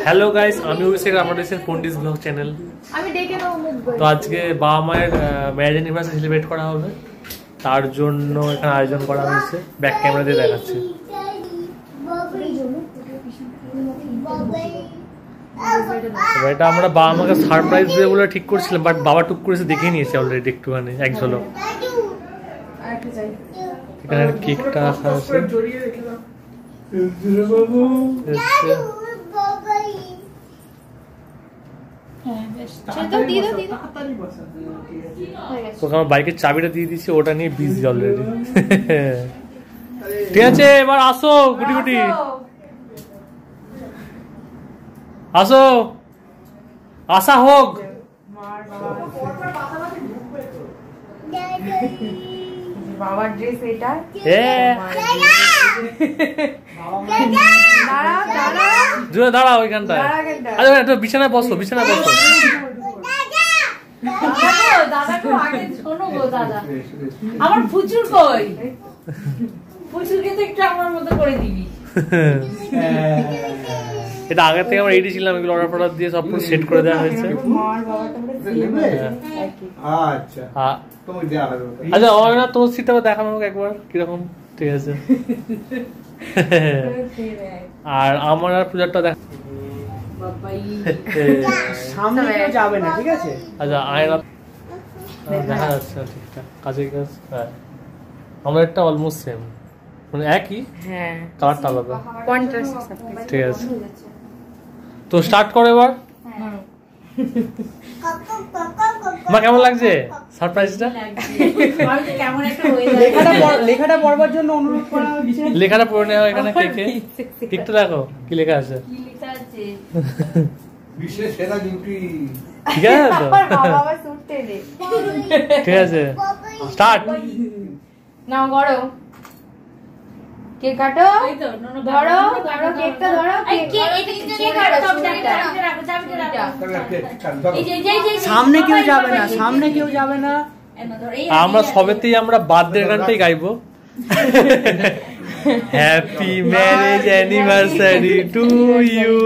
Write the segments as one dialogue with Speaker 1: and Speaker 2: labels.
Speaker 1: Hello guys, আমি অভিষেক, আপনাদের পন্ডিস blog channel. তো আজকে বাবা মায়ের ম্যারেজ অ্যানিভার্সারি সেলিব্রেট করা হবে, তার জন্য এখানে আয়োজন করা হয়েছে। ব্যাক ক্যামেরা দিয়ে দেখাচ্ছি। এটা আমরা বাবা মাকে সারপ্রাইজ দেবে বলে ঠিক করছিলাম, বাট বাবা টুক করেছে, দেখে নিয়েছে অলরেডি একটুখানি এক ঝলক। এখানে কেকটা রাখা আছে। তোকে আমার বাইকের চাবিটা দিয়ে দিচ্ছি, ওটা নিয়ে বিজি অলরেডি। ঠিক আছে, এবার আসো গুটি গুটি, আসো, আসা হোক।
Speaker 2: বাবার ড্রেস এটা।
Speaker 1: দাঁড়া ওইখানটায়। আচ্ছা বিছানায় বসো, বিছানায় বসো।
Speaker 2: আমার ফুচুর কই? ফুচুরকে তো একটু আমার মতো করে দিবি।
Speaker 1: এটা আগে থেকে আমরা রেডি ছিলাম, এগুলো অর্ডার ফর্ডার দিয়ে সব সেট করে দেওয়া হয়েছে। আচ্ছা অয়না, তোর সিটটা দেখানো হোক একবার কিরকম। ঠিক আছে, আর আমার আর পূজারটা দেখ।
Speaker 3: সামনে কেউ যাবে না, ঠিক আছে?
Speaker 1: আচ্ছা আয়না দেখা যাচ্ছে ঠিকঠাক, কাছে কাজ। হ্যাঁ, আমার একটা অলমোস্ট সেম, মানে একই, কালারটা আলাদা। ঠিক আছে, তো স্টার্ট করো এবার। মা কেমন লাগছে সারপ্রাইজটা?
Speaker 3: লেখাটা পড়বার জন্য অনুরোধ করা হচ্ছে।
Speaker 1: লেখাটা পড়ে নেওয়া এখানে কেকে। ঠিকটা দেখো কি লেখা আছে।
Speaker 4: বিশ্বের সেরা ডিউটি।
Speaker 1: ঠিক আছে তো? ঠিক আছে, স্টার্ট।
Speaker 2: নাও গড়ো, কেক কাটো, ধরো ধরো কেকটা ধরো।
Speaker 3: সামনে কেউ যাবে না, সামনে কেউ যাবে না।
Speaker 1: আমরা সবেতেই আমরা বার্থডে গানটাই গাইবো। Happy marriage anniversary to you,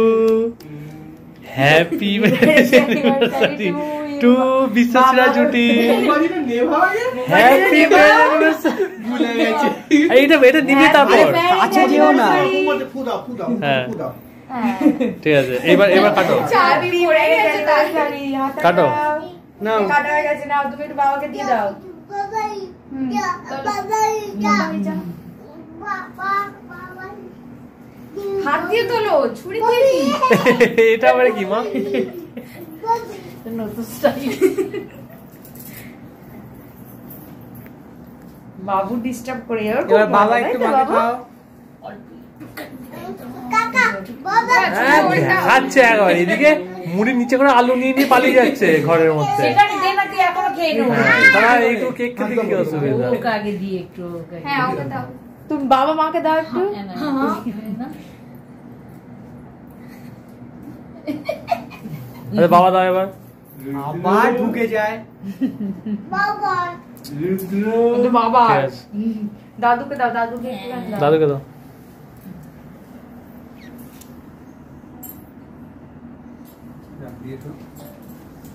Speaker 1: happy marriage anniversary to বিশ্বসেরা জুটি, হ্যাপি ম্যারেজ। এইটা এটা নিবি তারপর
Speaker 3: কাছে যেও না।
Speaker 1: হ্যাঁ ঠিক আছে, এবার এবার কাটো, কাটো।
Speaker 3: না
Speaker 2: কাটা হয়ে গেছে, নাও তুমি একটু বাবাকে দিয়ে দাও। হাত দিয়ে তোলো, ছুরি দিয়ে।
Speaker 1: এটা আবার কি মা?
Speaker 2: বাবু ডিস্টার্ব করে।
Speaker 3: এবার বাবা একটু মাকে খাও।
Speaker 1: খাচ্ছে একবার, এদিকে মুড়ির নিচে করে আলু নিয়ে নিয়ে পালিয়ে যাচ্ছে ঘরের মধ্যে। তারা একটু কেক খেতে কি অসুবিধা?
Speaker 2: তুমি বাবা মাকে দাও একটু।
Speaker 1: আরে বাবা দাও এবার।
Speaker 3: আবার ঢুকে যায়
Speaker 2: বাবা, দাদুকে দাও, দাদুকে
Speaker 1: দাদুকে দাও।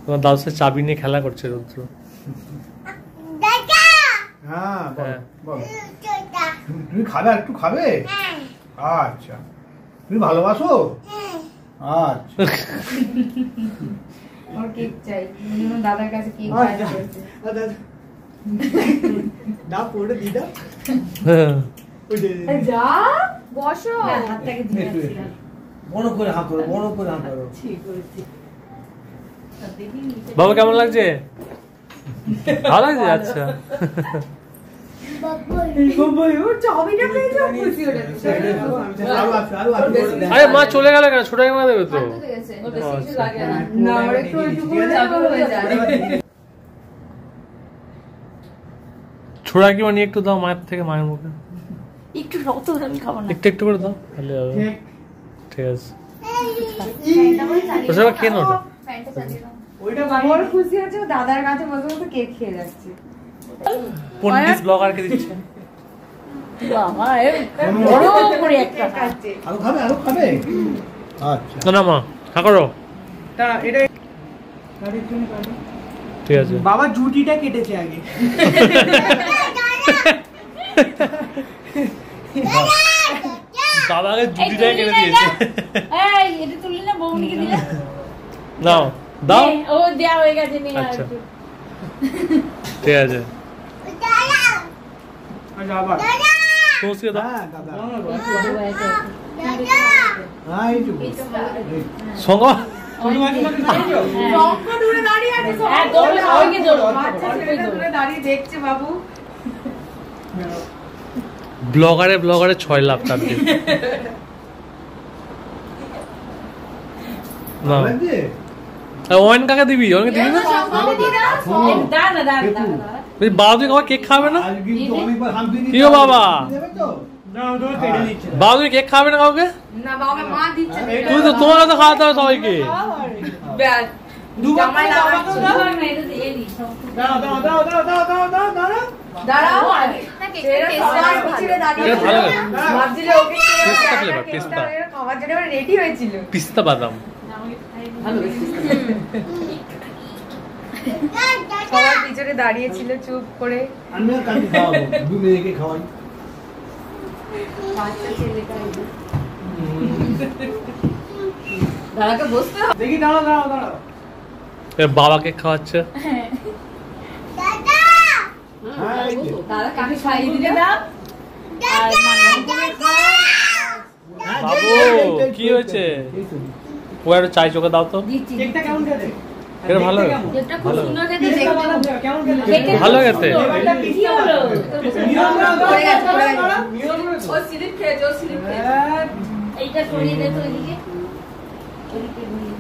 Speaker 1: তোমার দাদুর সাথে চাবি নিয়ে খেলা করছে রুদ্র।
Speaker 4: হ্যাঁ তুমি খাবে, একটু খাবে? আচ্ছা, তুমি ভালোবাসো? আচ্ছা,
Speaker 2: ওর কেক চাই, দাদার কাছে কেক
Speaker 3: না পড়ে দিদা।
Speaker 2: যা বসো, হাতটাকে দিয়ে
Speaker 4: বড় করে হাত করো, বড় করে হাত করো।
Speaker 1: বাবা কেমন লাগছে? ভালো লাগছে। আচ্ছা আরে মা চলে গেল কেন? ছোট মা দেবে তো। ছোড়া কি মানে একটু দাও মায়ের থেকে, মায়ের মুখে
Speaker 2: একটু রত, আমি খাবো না।
Speaker 1: একটু একটু করে দাও তাহলে হবে। ঠিক আছে, ওসব খেয়ে নাও।
Speaker 2: ওইটা বড় খুশি আছে, দাদার কাছে বসে বসে কেক খেয়ে যাচ্ছে।
Speaker 1: পন্ডিস ব্লগারকে দিচ্ছে।
Speaker 2: বাবা বড় করে একটা খাচ্ছে।
Speaker 4: আরো খাবে, আরো খাবে। আচ্ছা
Speaker 1: না মা হা করো
Speaker 3: এটা গাড়ির জন্য কাটো।
Speaker 1: ঠিক আছে
Speaker 3: বাবা জুটিটা কেটেছে আগে।
Speaker 1: বাবাকে জুটিটাই কেটে দিয়েছে।
Speaker 2: এই এটা তুললি না বউনিকে দিলে
Speaker 1: নাও দাও
Speaker 2: ও দেয়া হয়ে গেছে নিয়ে
Speaker 1: আচ্ছা ঠিক আছে
Speaker 3: আচ্ছা আবার
Speaker 1: পৌঁছে দাও
Speaker 4: হ্যাঁ দাদা
Speaker 2: দাদা
Speaker 4: হ্যাঁ এই তো
Speaker 1: সঙ্গ
Speaker 3: তুমি মাঝে মাঝে দেখছো?
Speaker 2: লম্বা দূরে দাঁড়িয়ে আছে হ্যাঁ দৌড়ে সবাইকে দৌড়
Speaker 5: বাচ্চা ছেলেটা দূরে দাঁড়িয়ে দেখছে বাবু।
Speaker 1: ব্লগারে 6 লাখ তার দিয়ে না ওয়াইন কাকে দিবি ওকে দিবি না
Speaker 2: দাঁড়া দাঁড়া
Speaker 1: তুই বাবা তুই খাওয়া কেক খাবে না
Speaker 4: আজ কিন্তু অনেকবার হাম দিয়ে
Speaker 1: কি গো বাবা
Speaker 4: দেবে তো
Speaker 3: না ওটা কেটে দিচ্ছে।
Speaker 1: বাবা তুই কেক খাবে না কাউকে
Speaker 5: না বাবা মা দিচ্ছে না।
Speaker 1: তুই তো তোমার কাছে খাওয়াতে হবে সবাইকে
Speaker 5: ব্যাস
Speaker 3: দুবার
Speaker 5: জামাই
Speaker 3: করে
Speaker 5: দাও,
Speaker 3: বাবাকে দাও। দাও দাও দাও দাও দাও দাও দাও দাও।
Speaker 5: দাঁড়াও এরা সবার পিছনে দাঁড়িয়ে
Speaker 1: এটা ভালো লাগে।
Speaker 5: ভাবছিল ওকে
Speaker 1: পিস্তা flavor, পিস্তা।
Speaker 5: খাওয়ার জন্য রেডি হয়েছিল।
Speaker 1: পিস্তা বাদাম
Speaker 5: সবার পিছনে দাঁড়িয়েছিল চুপ করে।
Speaker 4: আমি আর কালকে খাওয়াবো দু মেয়েকে খাওয়াই
Speaker 5: বাচ্চা ছেলেটা দাদাকে বসতে হবে।
Speaker 3: দেখি দাঁড়াও দাঁড়াও দাঁড়াও।
Speaker 1: বাবা কেক খাওয়াচ্ছে
Speaker 4: হ্যাঁ এই যে।
Speaker 5: দাদা কাকে খাইয়ে দিলে
Speaker 2: দাও আর
Speaker 1: বাবু কি হয়েছে ও একটা চাই চোখে দাও তো
Speaker 2: দিচ্ছি
Speaker 3: কেকটা কেমন খেতে?
Speaker 1: এটা ভালো
Speaker 3: কেমন?
Speaker 2: এটা খুব
Speaker 1: ভালো।
Speaker 2: সুন্দর খেতে
Speaker 3: কেকটা
Speaker 2: দেখতে
Speaker 3: বানাতে হবে, কেমন খেতে?
Speaker 2: কেকটা
Speaker 1: ভালো খেতে
Speaker 3: এবারটা
Speaker 2: কি
Speaker 3: পিস্তা
Speaker 2: হলো
Speaker 3: নিয়ম দাও, দাও,
Speaker 5: পড়ে গেছে,
Speaker 3: দাও,
Speaker 5: পড়ে
Speaker 3: দাও,
Speaker 5: গেছে।
Speaker 3: দাও। নিয়ম রয়েছে।
Speaker 5: ও স্লিপ খেয়েছে ও স্লিপ খেয়েছে।
Speaker 2: এইটা সরিয়ে দে তো এদিকে এদিকে নিয়ে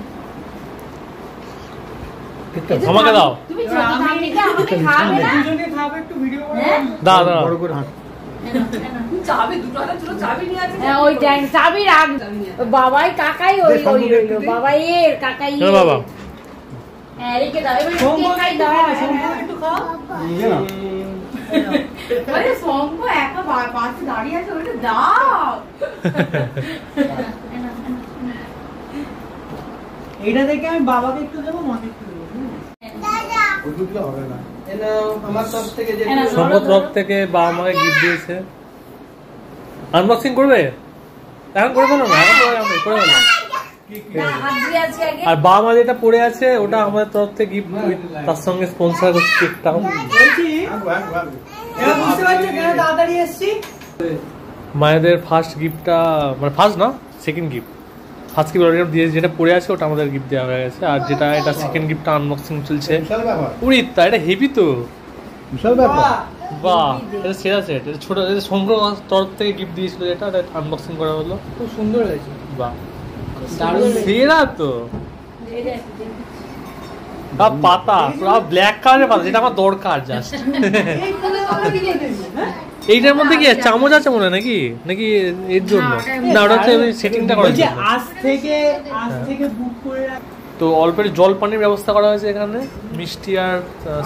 Speaker 1: আমাকে দাও
Speaker 2: তুমি ছোট থামনিটা আমাকে খাবে না
Speaker 3: দুজনে খাবে একটু ভিডিও করে।
Speaker 2: হ্যাঁ
Speaker 1: দাও দাও
Speaker 4: বড় করে হাত
Speaker 5: চাবি দুটো হাতে ছিল চাবি নিয়ে আছে।
Speaker 2: হ্যাঁ ওই ট্যাঙ্ক চাবি রাখ বাবাই কাকাই ওই ওই রইলো বাবাই এর কাকাই
Speaker 1: চলো বাবা
Speaker 2: হ্যাঁ রেখে দাও এবার
Speaker 3: সোমবার
Speaker 2: কেক খাই
Speaker 3: একটু
Speaker 2: দাও
Speaker 3: খাও, সোমবার একটু খাও।
Speaker 4: নিয়ে নাও
Speaker 5: আরে শঙ্খ একা পাশে দাঁড়িয়ে আছে ওটা দাও।
Speaker 3: এইটা দেখে আমি বাবাকে একটু দেবো মাকে একটু দেবো হুম?
Speaker 4: ওই দুটো হবে না
Speaker 1: সম্পদ রক থেকে বাবা মাকে গিফট দিয়েছে আনবক্সিং করবে এখন করে ফেলো না এখন করে ফেলো
Speaker 2: হাত দিয়ে আছে আগে
Speaker 1: আর বাবা মা যেটা পড়ে আছে ওটা আমাদের তরফ থেকে গিফট তার সঙ্গে স্পন্সর করছে কেকটাও
Speaker 3: বলছি
Speaker 4: আনবো আনবো আনবো
Speaker 3: এবার বুঝতে পারছো কেন তাড়াতাড়ি এসছি?
Speaker 1: মায়েদের ফার্স্ট গিফটটা মানে ফার্স্ট না second gift first gift already দিয়ে যেটা পড়ে আছে ওটা আমাদের গিফট দেওয়া হয়ে গেছে আর যেটা এটা সেকেন্ড গিফটটা আনবক্সিং চলছে
Speaker 4: বিশাল ব্যাপার
Speaker 1: উড়ি তা এটা হেভি তো
Speaker 4: বিশাল ব্যাপার
Speaker 3: বাহ,
Speaker 1: বাহ এটা সেরা সেট এটা ছোট এটা সংগ্রহ তরফ থেকে গিফট দিয়েছিল যেটা আনবক্সিং করা হলো
Speaker 3: খুব সুন্দর হয়েছে।
Speaker 1: বাহ
Speaker 3: দারুণ
Speaker 1: সেরা তো পাতা পুরো ব্ল্যাক কালারের পাতা যেটা আমার দরকার জাস্ট এইটার মধ্যে কি আছে? চামচ আছে মনে হয় নাকি নাকি এর জন্য না ওটা হচ্ছে সেটিংটা করার
Speaker 3: বলছি
Speaker 1: জন্য
Speaker 3: আজ থেকে বুক করে রাখ।
Speaker 1: তো অল্প একটু জল পানির ব্যবস্থা করা হয়েছে এখানে মিষ্টি আর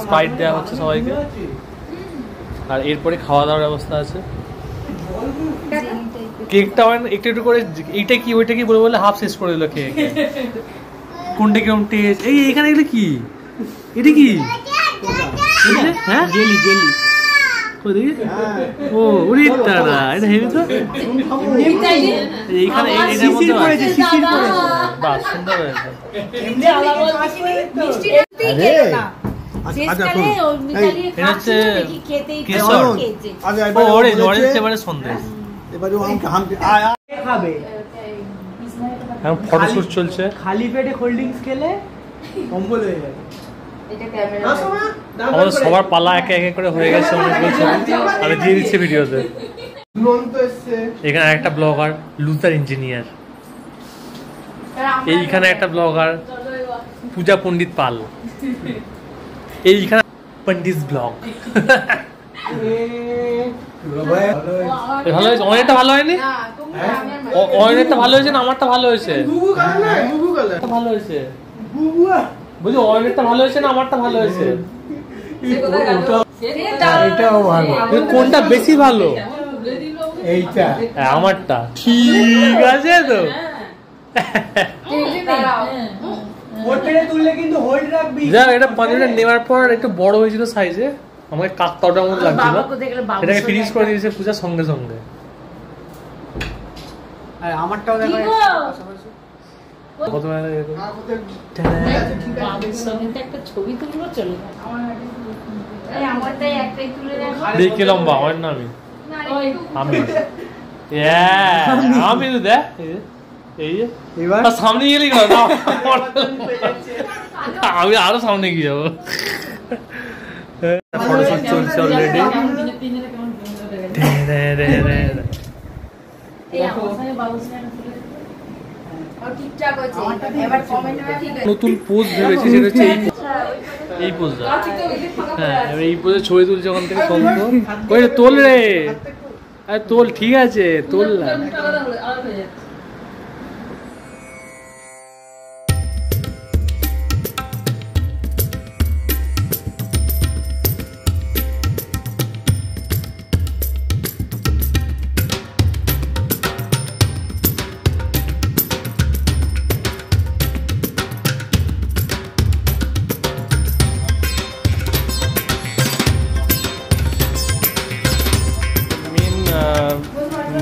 Speaker 1: স্প্রাইট দেওয়া হচ্ছে সবাইকে আর এরপরে খাওয়া দাওয়ার ব্যবস্থা আছে কেকটা একটু একটু করে এইটা কি ওইটা কি বলে বলে হাফ শেষ করে দিল কেক কোনটা কিরকম টেস্ট এই এখানে এগুলো কি এটা কি হ্যাঁ
Speaker 3: জেলি জেলি
Speaker 1: ও উড়ি তারা এটা হেভি তো এইখানে এইটার মধ্যে
Speaker 3: করেছে শিশির করেছে।
Speaker 1: বাহ সুন্দর হয়েছে
Speaker 3: এমনি আলাদা কাজ করে তো।
Speaker 4: আরে
Speaker 2: শেষকালে ওর মিতালি
Speaker 1: এটা হচ্ছে
Speaker 2: খাচ্ছিল দেখি খেতেই
Speaker 1: কেশর।
Speaker 2: খেয়েছে
Speaker 4: আগে
Speaker 1: ও অরেঞ্জ অরেঞ্জ ফ্লেভারের সন্দেশ
Speaker 4: এবারে আমাকে হাম আয় আয়
Speaker 3: কে খাবে?
Speaker 1: এখন ফটোশুট চলছে
Speaker 3: খালি পেটে কোল্ড ড্রিঙ্কস খেলে কম্বল হয়ে যাবে।
Speaker 5: এটা ক্যামেরা
Speaker 1: আমাদের সবার পালা একে একে করে হয়ে গেছে অনেকগুলো ছবি আমি দিয়ে দিচ্ছি ভিডিওতে
Speaker 4: দুরন্ত এসছে
Speaker 1: এখানে একটা ব্লগার লুথার ইঞ্জিনিয়ার এইখানে একটা ব্লগার পূজা পণ্ডিত পাল এইখানে পণ্ডিত ব্লগ ভালো হয়েছে অনেকটা ভালো হয়নি
Speaker 5: না তোমরা
Speaker 1: অনেকটা ভালো হয়েছে না আমারটা ভালো হয়েছে
Speaker 4: বুবু কাল না বুবু কাল
Speaker 1: ভালো হয়েছে
Speaker 4: বুবু
Speaker 1: বুঝলি অনেকটা ভালো হয়েছে না আমারটা ভালো হয়েছে
Speaker 5: সে কোথায় গেল
Speaker 4: এটাও ভালো
Speaker 1: কিন্তু কোনটা বেশি ভালো
Speaker 4: এইটা
Speaker 1: আমারটা ঠিক আছে তো
Speaker 3: তুললে কিন্তু হোল্ড রাখবি।
Speaker 1: যা এটা 5 মিনিট নেওয়ার পর একটু বড় হয়েছিল সাইজে, আমাকে কাকতাওটার মতো লাগছিল, এটাকে ফিনিশ করে দিয়েছে পূজার সঙ্গে সঙ্গে।
Speaker 3: আর আমারটাও দেখো
Speaker 1: কত
Speaker 2: একটা ছবি তুলবো চলে
Speaker 5: আমারটাই একটাই তুলে রাখো।
Speaker 1: দেখি লম্বা আমার না আমি আমি তো দেখ এই
Speaker 3: এবার
Speaker 1: সামনে গেলে আমি আরো সামনে গিয়ে যাবো। ফটোশুট চলছে অলরেডি। নতুন পোজ ভেবেছি সেটা হচ্ছে এই পোজটা। হ্যাঁ এবার এই পোজে ছবি তুলছে ওখান থেকে সন্ত ওই তোল রে, আরে তোল, ঠিক আছে তোল না।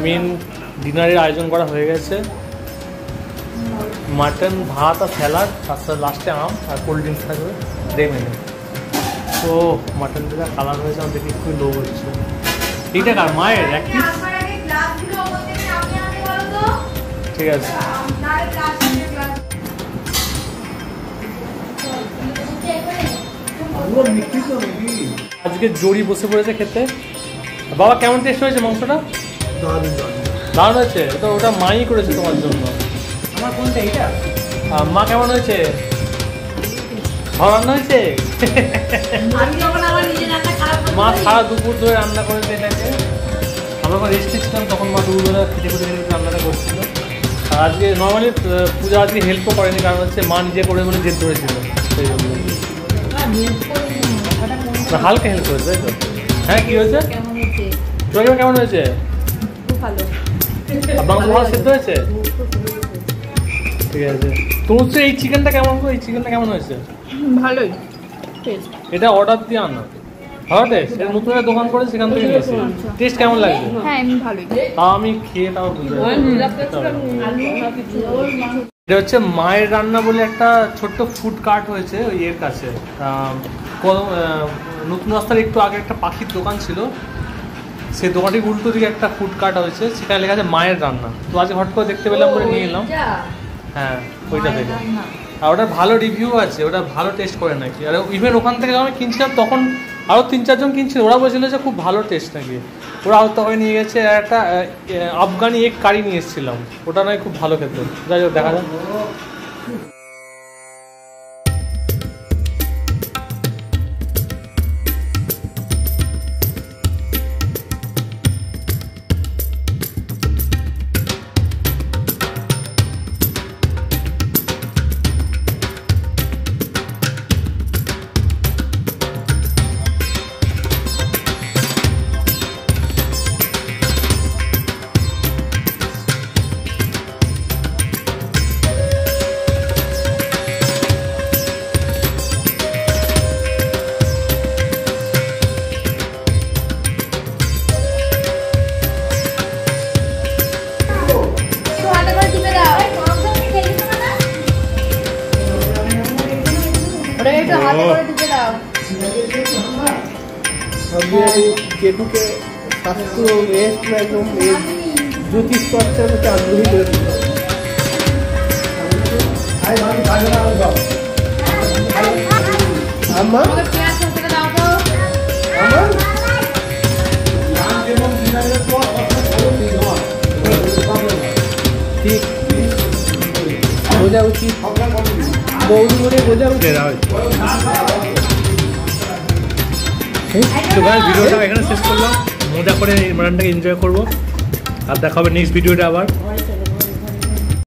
Speaker 1: মেন ডিনারের আয়োজন করা হয়ে গেছে, মাটন, ভাত আর স্যালাড, তার সাথে লাস্টে আম আর কোল্ড ড্রিঙ্কস থাকবে ডে মেনু। তো মাটন যেটা কালার হয়েছে আমার দেখে একটু লোভ হচ্ছে। এইটা কার মায়ের এক পিস? ঠিক আছে আজকে জড়ি বসে পড়েছে খেতে। বাবা কেমন টেস্ট হয়েছে মাংসটা? দারুণ হয়েছে। তো ওটা মাই করেছে তোমার জন্য।
Speaker 3: আমার কোনটা এটা?
Speaker 1: মা কেমন হয়েছে? ভালো রান্না হয়েছে? মা সারা দুপুর ধরে রান্না করেছে এটাকে। আমরা যখন রেস্টে ছিলাম তখন মা দুপুরবেলা খেতে খেতে রান্নাটা করছিল। আর আজকে নর্মালি পূজা আজকে হেল্পও করেনি, কারণ হচ্ছে মা নিজে করে বলে জেদ ধরেছিল, সেই জন্য হালকা হেল্প করেছে, তাই তো? হ্যাঁ কি হয়েছে? তোমার কেমন হয়েছে? মাংস ভালো সেদ্ধ হয়েছে? ঠিক আছে। তো হচ্ছে এই চিকেনটা কেমন, এই চিকেনটা কেমন হয়েছে?
Speaker 2: ভালোই।
Speaker 1: এটা অর্ডার দিয়ে আনা, ভালো টেস্ট। এটা নতুন একটা দোকান করে সেখান থেকে নিয়েছি। টেস্ট কেমন লাগছে?
Speaker 2: হ্যাঁ এমনি ভালোই।
Speaker 1: তাও আমি খেয়ে তাও বুঝতে এটা হচ্ছে মায়ের রান্না বলে একটা ছোট্ট ফুড কার্ট হয়েছে ওই এর কাছে, নতুন রাস্তার একটু আগে একটা পাখির দোকান ছিল, সেই দোকানটির উল্টো দিকে একটা ফুড কার্ট হয়েছে, সেখানে লেখা আছে মায়ের রান্না। তো আজকে হট করে দেখতে পেলাম বলে নিয়ে এলাম। হ্যাঁ ওইটা থেকে। আর ওটার ভালো রিভিউ আছে, ওটা ভালো টেস্ট করে নাকি। আর ইভেন ওখান থেকে যখন কিনছিলাম তখন আরও 3-4 জন কিনছিল, ওরা বলছিল যে খুব ভালো টেস্ট নাকি। ওরা আরও তখন নিয়ে গেছে। আর একটা আফগানি এগ কারি নিয়ে এসেছিলাম, ওটা নয় খুব ভালো খেতে। যাই হোক দেখা যাক।
Speaker 4: কেতুকে স্বাস্থ্য রেস্ট একদম জ্যোতিষ চর্চার প্রতি আগ্রহী করে দিতে হবে। আমার ঠিক বোঝা উচিত, বৌদি বলে বোঝা উচিত।
Speaker 1: তো গাইস ভিডিওটা এখানে শেষ করলাম। মজা করে এই রান্নাটাকে এনজয় করবো, আর দেখা হবে নেক্সট ভিডিওটা আবার।